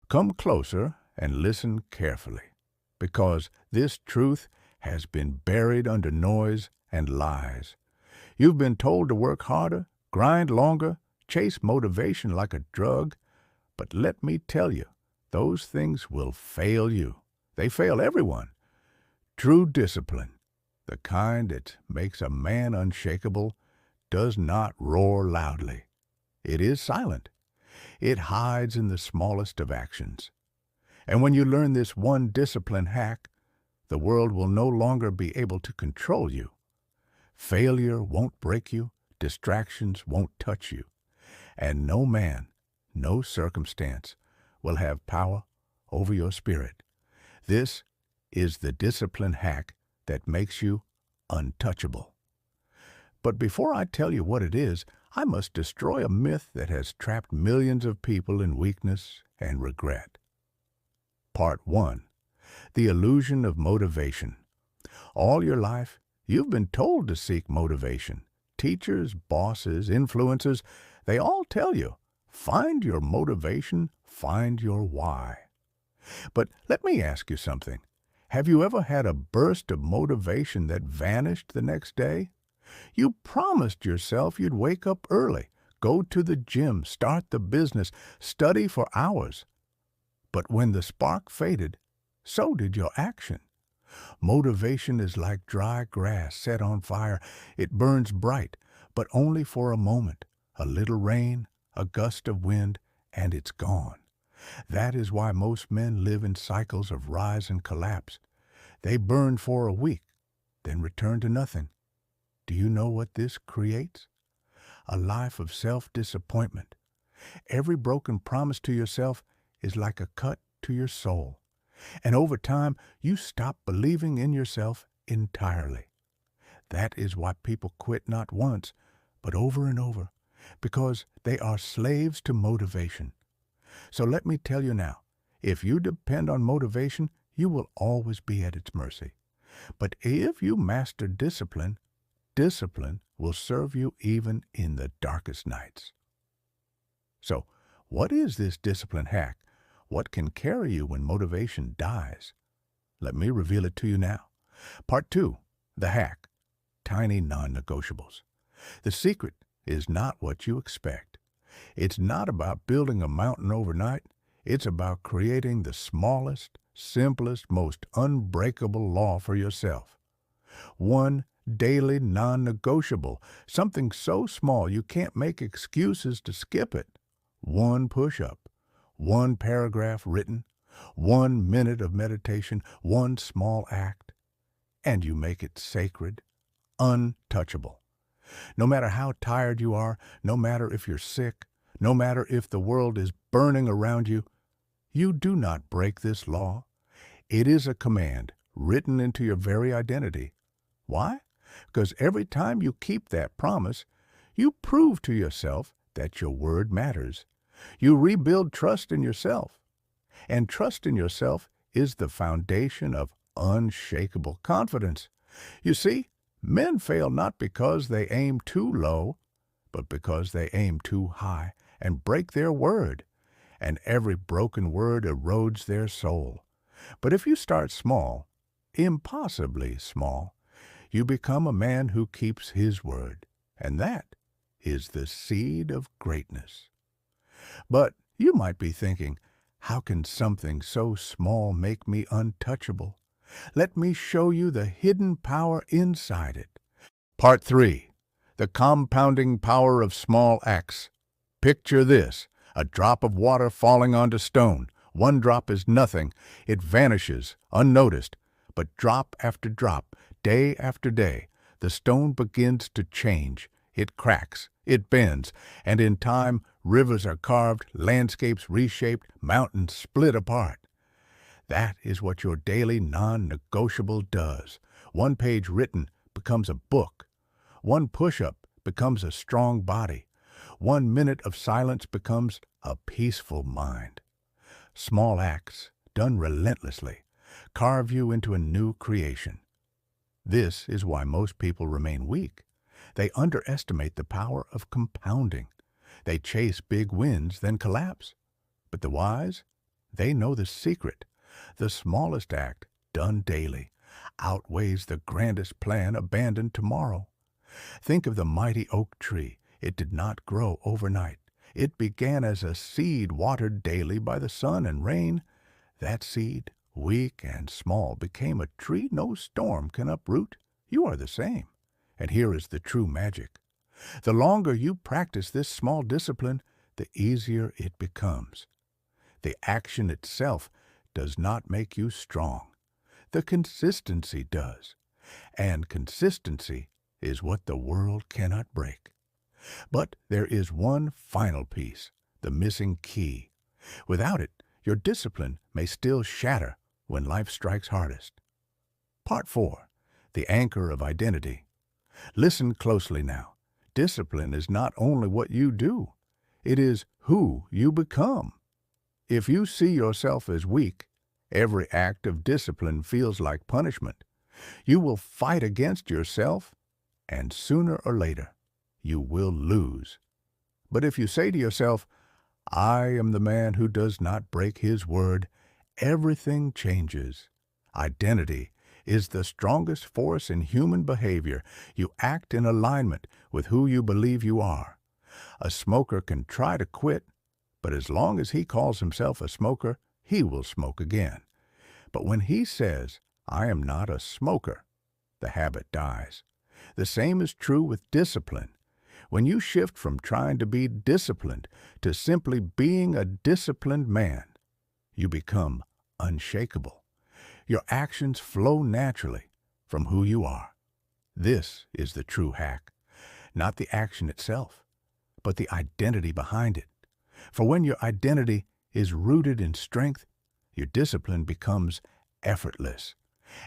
Come closer and listen carefully, because this truth has been buried under noise and lies. You've been told to work harder, grind longer, chase motivation like a drug, but let me tell you, those things will fail you. They fail everyone. True discipline, the kind that makes a man unshakable, does not roar loudly. It is silent. It hides in the smallest of actions. And when you learn this one discipline hack, the world will no longer be able to control you. Failure won't break you, distractions won't touch you, and no man, no circumstance will have power over your spirit. This is the discipline hack that makes you untouchable. But before I tell you what it is, I must destroy a myth that has trapped millions of people in weakness and regret. Part 1. The illusion of motivation. All your life, you've been told to seek motivation. Teachers, bosses, influencers, they all tell you, find your motivation, find your why. But let me ask you something. Have you ever had a burst of motivation that vanished the next day? You promised yourself you'd wake up early, go to the gym, start the business, study for hours. But when the spark faded, so did your action. Motivation is like dry grass set on fire. It burns bright, but only for a moment. A little rain, a gust of wind, and it's gone. That is why most men live in cycles of rise and collapse. They burn for a week, then return to nothing. Do you know what this creates? A life of self-disappointment. Every broken promise to yourself is like a cut to your soul. And over time, you stop believing in yourself entirely. That is why people quit not once, but over and over, because they are slaves to motivation. So let me tell you now, if you depend on motivation, you will always be at its mercy. But if you master discipline, discipline will serve you even in the darkest nights. So, what is this discipline hack? What can carry you when motivation dies? Let me reveal it to you now. Part 2, the hack, tiny non-negotiables. The secret is not what you expect. It's not about building a mountain overnight. It's about creating the smallest, simplest, most unbreakable law for yourself. One daily non-negotiable, something so small you can't make excuses to skip it. One push-up, one paragraph written, 1 minute of meditation, one small act, and you make it sacred, untouchable. No matter how tired you are, no matter if you're sick, no matter if the world is burning around you, you do not break this law. It is a command written into your very identity. Why? Because every time you keep that promise, you prove to yourself that your word matters. You rebuild trust in yourself. And trust in yourself is the foundation of unshakable confidence. You see, men fail not because they aim too low, but because they aim too high and break their word. And every broken word erodes their soul. But if you start small, impossibly small, you become a man who keeps his word. And that is the seed of greatness. But you might be thinking, how can something so small make me untouchable? Let me show you the hidden power inside it. Part 3. The compounding power of small acts. Picture this, a drop of water falling onto stone. One drop is nothing. It vanishes, unnoticed. But drop after drop, day after day, the stone begins to change. It cracks, it bends, and in time, rivers are carved, landscapes reshaped, mountains split apart. That is what your daily non-negotiable does. One page written becomes a book. One push-up becomes a strong body. 1 minute of silence becomes a peaceful mind. Small acts, done relentlessly, carve you into a new creation. This is why most people remain weak. They underestimate the power of compounding. They chase big wins, then collapse. But the wise, They know the secret. The smallest act, done daily, outweighs the grandest plan abandoned tomorrow. Think of the mighty oak tree. It did not grow overnight. It began as a seed watered daily by the sun and rain. That seed, weak and small, became a tree no storm can uproot. You are the same. And here is the true magic. The longer you practice this small discipline, the easier it becomes. The action itself does not make you strong. The consistency does. And consistency is what the world cannot break. But there is one final piece, the missing key. Without it, your discipline may still shatter when life strikes hardest. Part 4. The Anchor of Identity. Listen closely now. Discipline is not only what you do, it is who you become. If you see yourself as weak, every act of discipline feels like punishment. You will fight against yourself, and sooner or later, you will lose. But if you say to yourself, I am the man who does not break his word, everything changes. Identity is the strongest force in human behavior. You act in alignment with who you believe you are. A smoker can try to quit, but as long as he calls himself a smoker, he will smoke again. But when he says, I am not a smoker, the habit dies. The same is true with discipline. When you shift from trying to be disciplined to simply being a disciplined man, you become unshakable. Your actions flow naturally from who you are. This is the true hack. Not the action itself, but the identity behind it. For when your identity is rooted in strength, your discipline becomes effortless.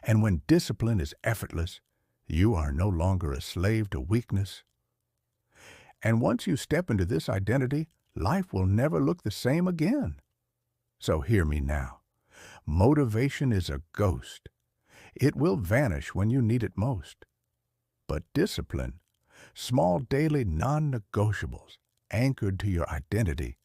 And when discipline is effortless, you are no longer a slave to weakness. And once you step into this identity, life will never look the same again. So hear me now. Motivation is a ghost. It will vanish when you need it most. But discipline, small daily non-negotiables anchored to your identity,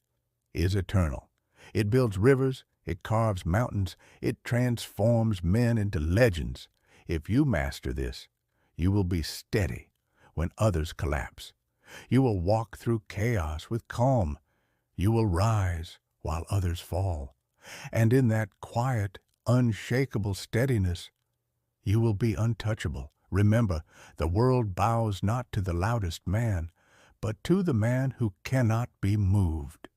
is eternal. It builds rivers, it carves mountains, it transforms men into legends. If you master this, you will be steady when others collapse. You will walk through chaos with calm. You will rise while others fall. And in that quiet, unshakable steadiness, you will be untouchable. Remember, the world bows not to the loudest man, but to the man who cannot be moved.